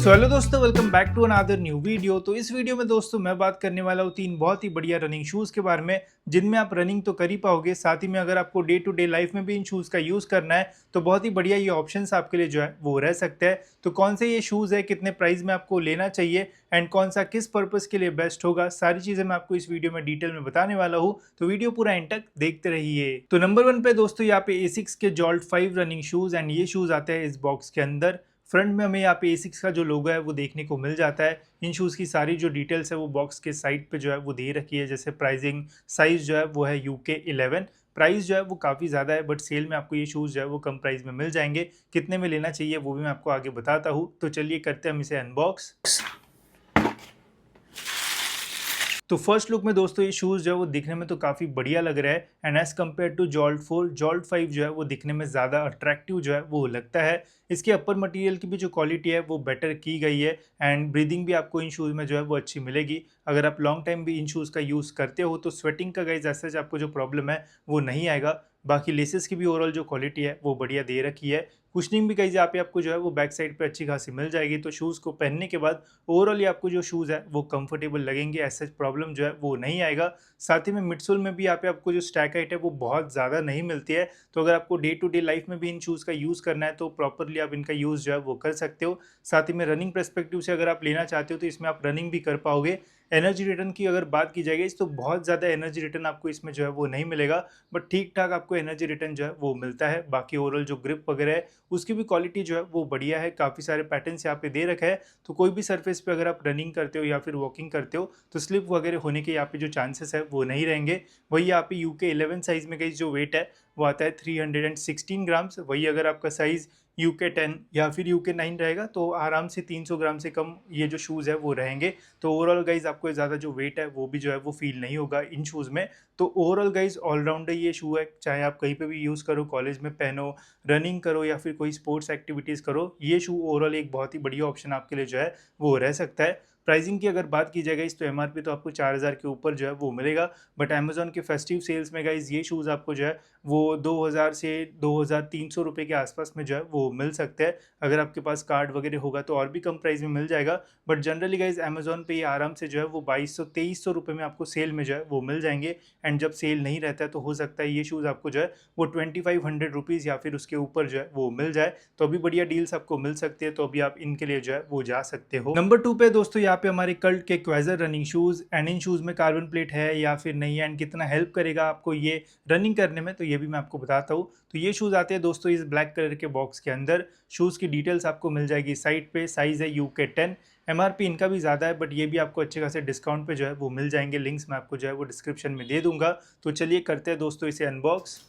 सो hello दोस्तों, welcome back to another new video. तो इस वीडियो में दोस्तों मैं बात करने वाला हूँ 3 बहुत ही बढ़िया रनिंग शूज़ के बारे में, जिनमें आप रनिंग तो कर ही पाओगे, साथ ही में अगर आपको डे टू डे लाइफ में भी इन शूज़ का यूज़ करना है तो बहुत ही बढ़िया ये ऑप्शंस आपके लिए जो है वो रह सकते हैं। तो कौन से ये शूज़ है, कितने प्राइस में आपको लेना चाहिए एंड कौन सा किस पर्पज़ के लिए बेस्ट होगा, सारी चीज़ें मैं आपको इस वीडियो में डिटेल में बताने वाला हूँ। तो वीडियो पूरा एंड तक देखते रहिए। तो नंबर 1 पे दोस्तों यहाँ पे एसिक्स के जॉल्ट 5 रनिंग शूज़ एंड ये शूज़ आते हैं इस बॉक्स के अंदर। फ्रंट में हमें यहाँ पे एसिक्स का जो लोगो है वो देखने को मिल जाता है। इन शूज़ की सारी जो डिटेल्स है वो बॉक्स के साइड पे जो है वो दे रखी है, जैसे प्राइसिंग, साइज जो है वो है UK11। प्राइस जो है वो काफ़ी ज़्यादा है, बट सेल में आपको ये शूज़ जो है वो कम प्राइस में मिल जाएंगे। कितने में लेना चाहिए वो भी मैं आपको आगे बताता हूँ। तो चलिए करते हैं हम इसे अनबॉक्स। तो फर्स्ट लुक में दोस्तों ये शूज़ जो है वो दिखने में तो काफ़ी बढ़िया लग रहा है and as compared to Jolt 4, Jolt 5 जो है वो दिखने में ज़्यादा अट्रैक्टिव जो है वो लगता है। इसके अपर मटेरियल की भी जो क्वालिटी है वो बेटर की गई है एंड ब्रीदिंग भी आपको इन शूज़ में जो है वो अच्छी मिलेगी। अगर आप लॉन्ग टाइम भी इन शूज़ का यूज़ करते हो तो स्वेटिंग का गाइस ऐसा आपको जो प्रॉब्लम है वो नहीं आएगा। बाकी लेसेस की भी ओवरऑल जो क्वालिटी है वो बढ़िया दे रखी है। कुशनिंग भी गाइस यहाँ पे आपको जो है वो बैक साइड पे अच्छी खासी मिल जाएगी। तो शूज़ को पहनने के बाद ओवरऑल ये आपको जो शूज़ है वो कंफर्टेबल लगेंगे, ऐसा प्रॉब्लम जो है वो नहीं आएगा। साथ ही में मिडसोल में भी यहाँ पे आपको जो स्टैक हाइट है वो बहुत ज़्यादा नहीं मिलती है। तो अगर आपको डे टू डे लाइफ में भी इन शूज़ का यूज़ करना है तो प्रॉपरली आप इनका यूज़ जो है वो कर सकते हो। साथ ही में रनिंग पर्सपेक्टिव से अगर आप लेना चाहते हो तो इसमें आप रनिंग भी कर पाओगे। एनर्जी रिटर्न की अगर बात की जाएगी तो बहुत ज़्यादा एनर्जी रिटर्न आपको इसमें जो है वो नहीं मिलेगा, बट ठीक ठाक आपको एनर्जी रिटर्न जो है वो मिलता है। बाकी ओवरऑल जो ग्रिप वगैरह है उसकी भी क्वालिटी जो है वो बढ़िया है। काफ़ी सारे पैटर्न्स यहाँ पे दे रखे हैं, तो कोई भी सरफेस पे अगर आप रनिंग करते हो या फिर वॉकिंग करते हो तो स्लिप वगैरह होने के यहाँ पे जो चांसेस है वो नहीं रहेंगे। वही यहाँ पे UK11 साइज में गई जो वेट है वो आता है 316 ग्राम्स। वही अगर आपका साइज UK10 या फिर UK9 रहेगा तो आराम से 300 ग्राम से कम ये जो शूज़ है वो रहेंगे। तो ओवरऑल गाइज आपको ज़्यादा जो वेट है वो भी जो है वो फील नहीं होगा इन शूज़ में। तो ओवरऑल गाइज ऑलराउंडर ये शू है, चाहे आप कहीं पे भी यूज़ करो, कॉलेज में पहनो, रनिंग करो या फिर कोई स्पोर्ट्स एक्टिविटीज़ करो, ये शू ओवरऑल एक बहुत ही बढ़िया ऑप्शन आपके लिए जो है वो रह सकता है। प्राइसिंग की अगर बात की जाए गाइज तो MRP तो आपको 4000 के ऊपर जो है वो मिलेगा, बट अमेजोन के फेस्टिव सेल्स में गाइज ये शूज़ आपको जो है वो 2000 से 2300 रुपये के आसपास में जो है वो मिल सकते हैं। अगर आपके पास कार्ड वगैरह होगा तो और भी कम प्राइस में मिल जाएगा, बट जनरली गाइज अमेजोन पे ये आराम से जो है वो 2200-2300 रुपये में आपको सेल में जो है वो मिल जाएंगे। एंड जब सेल नहीं रहता है तो हो सकता है ये शूज़ आपको जो है वो 2500 रुपीज़ या फिर उसके ऊपर जो है वो मिल जाए। तो अभी बढ़िया डील्स आपको मिल सकती है, तो अभी आप इनके लिए जो है वो जा सकते हो। नंबर 2 पे दोस्तों यहाँ पे हमारे कल्ट के क्वेजर रनिंग शूज़ एंड इन शूज़ में कार्बन प्लेट है या फिर नहीं है एंड कितना हेल्प करेगा आपको ये रनिंग करने में, तो ये भी मैं आपको बताता हूँ। तो ये शूज़ आते हैं दोस्तों इस ब्लैक कलर के बॉक्स के अंदर। शूज़ की डिटेल्स आपको मिल जाएगी साइड पे। साइज़ है UK10। MRP इनका भी ज़्यादा है, बट ये भी आपको अच्छे खासे डिस्काउंट पे जो है वो मिल जाएंगे। लिंक्स मैं आपको जो है वो डिस्क्रिप्शन में दे दूंगा। तो चलिए करते हैं दोस्तों इसे अनबॉक्स।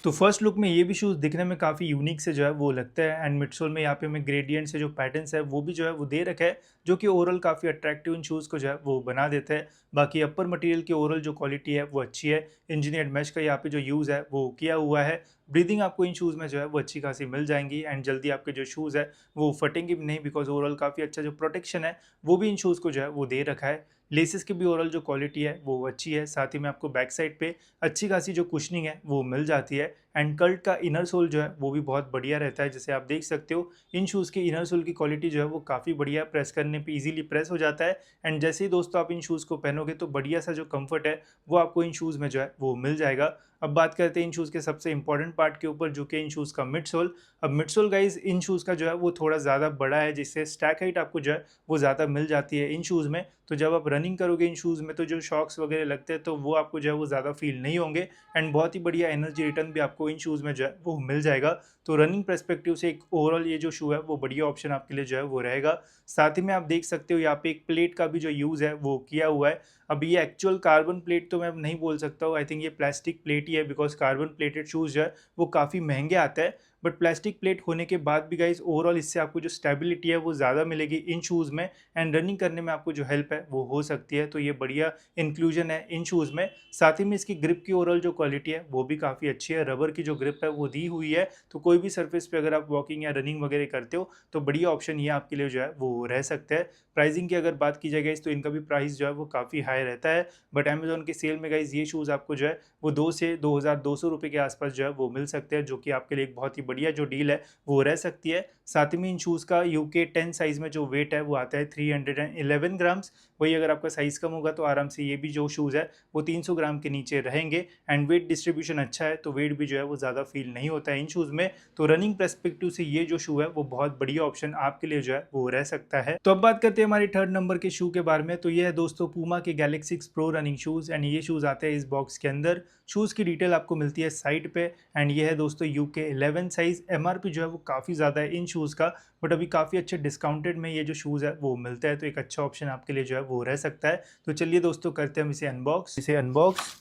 तो फर्स्ट लुक में ये भी शूज़ दिखने में काफ़ी यूनिक से जो है वो लगता है एंड मिडसोल में यहाँ पे हमें ग्रेडियंट से जो पैटर्न्स है वो भी जो है वो दे रखा है, जो कि ओवरऑल काफ़ी अट्रैक्टिव इन शूज़ को जो है वो बना देता है। बाकी अपर मटेरियल की ओवरऑल जो क्वालिटी है वो अच्छी है। इंजीनियर्ड मैश का यहाँ पे जो यूज़ है वो किया हुआ है। ब्रीदिंग आपको इन शूज़ में जो है वो अच्छी खासी मिल जाएंगी एंड जल्दी आपके जो शूज़ है वो फटेंगे भी नहीं, बिकॉज ओवरऑल काफ़ी अच्छा जो प्रोटेक्शन है वो भी इन शूज़ को जो है वो दे रखा है। लेसेस की भी ओवरऑल जो क्वालिटी है वो अच्छी है। साथ ही में आपको बैक साइड पे अच्छी खासी जो कुशनिंग है वो मिल जाती है एंड कल्ट का इनर सोल जो है वो भी बहुत बढ़िया रहता है। जैसे आप देख सकते हो इन शूज़ के इनर सोल की क्वालिटी जो है वो काफ़ी बढ़िया, प्रेस करने पे इजीली प्रेस हो जाता है एंड जैसे ही दोस्तों आप इन शूज़ को पहनोगे तो बढ़िया सा जो कंफर्ट है वो आपको इन शूज़ में जो है वो मिल जाएगा। अब बात करते हैं इन शूज़ के सबसे इंपॉर्टेंट पार्ट के ऊपर, जो कि इन शूज़ का मिड सोल। अब मिड सोल गाइज इन शूज़ का जो है वो थोड़ा ज़्यादा बड़ा है, जिससे स्टैक हाइट आपको जो है वो ज़्यादा मिल जाती है इन शूज़ में। तो जब आप रनिंग करोगे इन शूज़ में तो जो शॉक्स वगैरह लगते हैं तो वो आपको जो है वो ज़्यादा फील नहीं होंगे एंड बहुत ही बढ़िया एनर्जी रिटर्न भी आपको इन शूज़ में जो है वो मिल जाएगा। तो रनिंग पर्सपेक्टिव से एक ओवरऑल ये जो शू है वो बढ़िया ऑप्शन आपके लिए जो है वो रहेगा। साथ ही में आप देख सकते हो यहाँ पे एक प्लेट का भी जो यूज़ है वो किया हुआ है। अब ये एक्चुअल कार्बन प्लेट तो मैं नहीं बोल सकता हूँ, आई थिंक ये प्लास्टिक प्लेट ही है, बिकॉज कार्बन प्लेटेड शूज़ जो है वो काफ़ी महंगे आते हैं। बट प्लास्टिक प्लेट होने के बाद भी गाइज ओवरऑल इससे आपको जो स्टेबिलिटी है वो ज़्यादा मिलेगी इन शूज़ में एंड रनिंग करने में आपको जो हेल्प है वो हो सकती है। तो ये बढ़िया इंक्लूजन है इन शूज़ में। साथ ही में इसकी ग्रिप की ओवरऑल जो क्वालिटी है वो भी काफ़ी अच्छी है। रबर की जो ग्रिप है वो दी हुई है, तो कोई भी सरफेस पे अगर आप वॉकिंग या रनिंग वगैरह करते हो तो बढ़िया ऑप्शन ये आपके लिए जो है वो रह सकता है। प्राइसिंग की अगर बात की जाए गाइज तो इनका भी प्राइस जो है वो काफ़ी हाई रहता है, बट अमेजोन के सेल में गाइज ये शूज़ आपको जो है वो 2 से 2200 रुपये के आसपास जो है वो मिल सकते हैं, जो कि आपके लिए एक बहुत ही बढ़िया जो डील है वो रह सकती है। साथ ही में इन शूज़ का यूके 10 साइज़ में जो वेट है वो आता है 311 ग्राम्स। वही अगर आपका साइज़ कम होगा तो आराम से ये भी जो शूज़ है वो 300 ग्राम के नीचे रहेंगे। एंड वेट डिस्ट्रीब्यूशन अच्छा है तो वेट भी जो है वो ज़्यादा फील नहीं होता है इन शूज़ में। तो रनिंग पर्सपेक्टिव से ये जो शू है वो बहुत बढ़िया ऑप्शन आपके लिए जो है वो रह सकता है। तो अब बात करते हैं हमारे थर्ड नंबर के शू के बारे में। तो ये है दोस्तों पूमा के Galaxy X Pro running shoes and ये शूज़ आते हैं इस बॉक्स के अंदर। शूज़ की डिटेल आपको मिलती है साइड पे एंड ये है दोस्तों यूके 11 साइज़। एमआरपी जो है वो काफ़ी ज़्यादा है इन शूज़ का, बट अभी काफ़ी अच्छे डिस्काउंटेड में ये जो शूज़ है वो मिलता है, तो एक अच्छा ऑप्शन आपके लिए जो है वो रह सकता है। तो चलिए दोस्तों करते हैं हम इसे अनबॉक्स।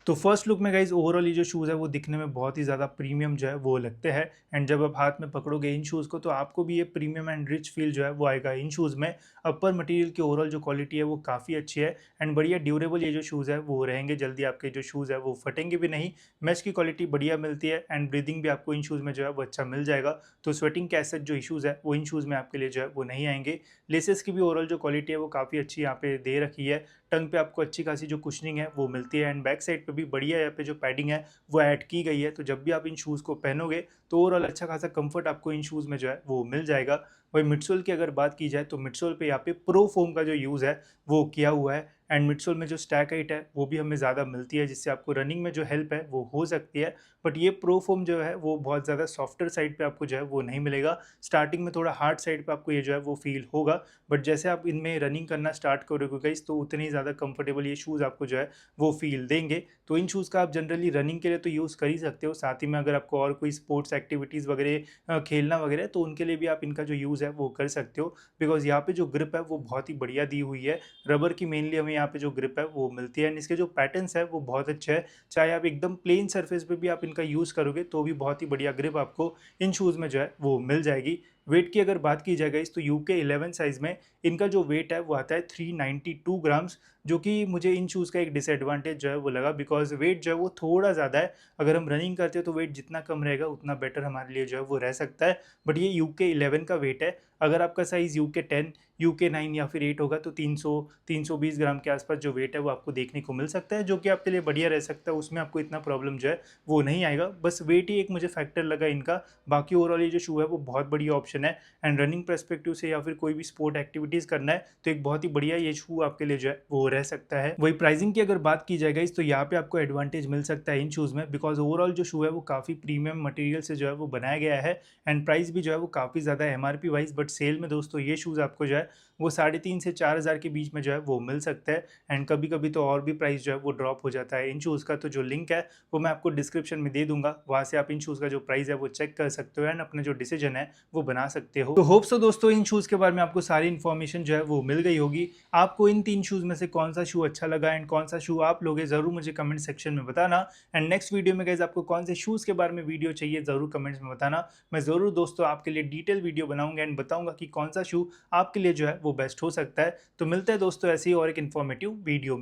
तो फर्स्ट लुक में गाइज ओवरऑल ये जो शूज़ है वो दिखने में बहुत ही ज़्यादा प्रीमियम जो है वो लगते हैं। एंड जब आप हाथ में पकड़ोगे इन शूज़ को तो आपको भी ये प्रीमियम एंड रिच फील जो है वो आएगा इन शूज़ में। अपर मटेरियल की ओवरऑल जो क्वालिटी है वो काफ़ी अच्छी है एंड बढ़िया ड्यूरेबल ये जो शूज़ है वो रहेंगे, जल्दी आपके जो शूज़ है वो फटेंगे भी नहीं। मैच की क्वालिटी बढ़िया मिलती है एंड ब्रीदिंग भी आपको इन शूज़ में जो है वो अच्छा मिल जाएगा। तो स्वेटिंग के ऐसे जो इशूज़ है वो इन शूज़ में आपके लिए जो है वो नहीं आएंगे। लेसेस की भी ओवरऑल जो क्वालिटी है वो काफ़ी अच्छी यहाँ पे दे रखी है। टंग पे आपको अच्छी खासी जो कुशनिंग है वो मिलती है एंड बैक साइड पे भी बढ़िया यहाँ पे जो पैडिंग है वो ऐड की गई है। तो जब भी आप इन शूज़ को पहनोगे तो ओवरऑल अच्छा खासा कंफर्ट आपको इन शूज़ में जो है वो मिल जाएगा। वही मिडसोल की अगर बात की जाए तो मिडसोल पे यहाँ पे प्रो फोम का जो यूज़ है वो किया हुआ है एंड मिडसोल में जो स्टैक हाइट है वो भी हमें ज़्यादा मिलती है, जिससे आपको रनिंग में जो हेल्प है वो हो सकती है। बट ये प्रो फोम जो है वो बहुत ज़्यादा सॉफ्टर साइड पे आपको जो है वो नहीं मिलेगा। स्टार्टिंग में थोड़ा हार्ड साइड पे आपको ये जो है वो फील होगा, बट जैसे आप इनमें रनिंग करना स्टार्ट करोगे गाइस तो उतनी ज़्यादा कंफर्टेबल ये शूज़ आपको जो है वो फील देंगे। तो इन शूज़ का आप जनरली रनिंग के लिए तो यूज़ कर ही सकते हो, साथ ही में अगर आपको और कोई स्पोर्ट्स एक्टिविटीज़ वगैरह खेलना वगैरह तो उनके लिए भी आप इनका जो यूज़ है वो कर सकते हो। बिकॉज यहाँ पे जो ग्रिप है वो बहुत ही बढ़िया दी हुई है, रबर की मेनली हमें यहाँ पे जो ग्रिप है वो मिलती है एंड इसके जो पैटर्न्स है वो बहुत अच्छे है। चाहे आप एकदम प्लेन सरफेस पे भी आप इनका यूज़ करोगे तो भी बहुत ही बढ़िया ग्रिप आपको इन शूज़ में जो है वो मिल जाएगी। वेट की अगर बात की जाए गाइस तो यूके 11 साइज़ में इनका जो वेट है वो आता है 392 ग्राम्स, जो कि मुझे इन शूज़ का एक डिसएडवांटेज जो है वो लगा, बिकॉज वेट जो है वो थोड़ा ज़्यादा है। अगर हम रनिंग करते हैं तो वेट जितना कम रहेगा उतना बेटर हमारे लिए जो है वो रह सकता है। बट ये यूके 11 का वेट है। अगर आपका साइज़ यूके 10 यूके 9 या फिर 8 होगा तो 320 ग्राम के आसपास जो वेट है वो आपको देखने को मिल सकता है, जो कि आपके लिए बढ़िया रह सकता है। उसमें आपको इतना प्रॉब्लम जो है वो नहीं आएगा। बस वेट ही एक मुझे फैक्टर लगा इनका। बाकी ओवरऑल ये जो शू है वो बहुत बढ़िया ऑप्शन है एंड रनिंग पर्सपेक्टिव से या फिर कोई भी स्पोर्ट एक्टिविटीज़ करना है तो एक बहुत ही बढ़िया ये शू आपके लिए जो है वो रह सकता है। वही प्राइसिंग की अगर बात की जाए गाइस तो यहाँ पे आपको एडवांटेज मिल सकता है इन शूज़ में, बिकॉज ओवरऑल जो शू है वो काफ़ी प्रीमियम मटेरियल से जो है वो बनाया गया है एंड प्राइस भी जो है वो काफ़ी ज़्यादा एमआरपी वाइज। बट सेल में दोस्तों ये शूज़ आपको जो है वो 3.5 से 4,000 के बीच में जो है वो मिल सकता है एंड कभी कभी तो और भी प्राइस जो है वो ड्रॉप हो जाता है इन शूज़ का। तो जो लिंक है वो मैं आपको डिस्क्रिप्शन में दे दूंगा, वहाँ से आप इन शूज़ का जो प्राइस है वो चेक कर सकते हो एंड अपना जो डिसीजन है वो बना सकते हो। तो होप सो दोस्तों इन शूज़ के बारे में आपको सारी इन्फॉर्मेशन जो है वो मिल गई होगी। आपको इन 3 शूज़ में से कौन सा शू अच्छा लगा एंड कौन सा शू आप लोगे ज़रूर मुझे कमेंट सेक्शन में बताना। एंड नेक्स्ट वीडियो में गाइस आपको कौन से शूज़ के बारे में वीडियो चाहिए ज़रूर कमेंट्स में बताना। मैं ज़रूर दोस्तों आपके लिए डिटेल वीडियो बनाऊंगा एंड बताऊंगा कि कौन सा शू आपके लिए जो है वो बेस्ट हो सकता है। तो मिलते हैं दोस्तों ऐसी और एक इन्फॉर्मेटिव वीडियो में।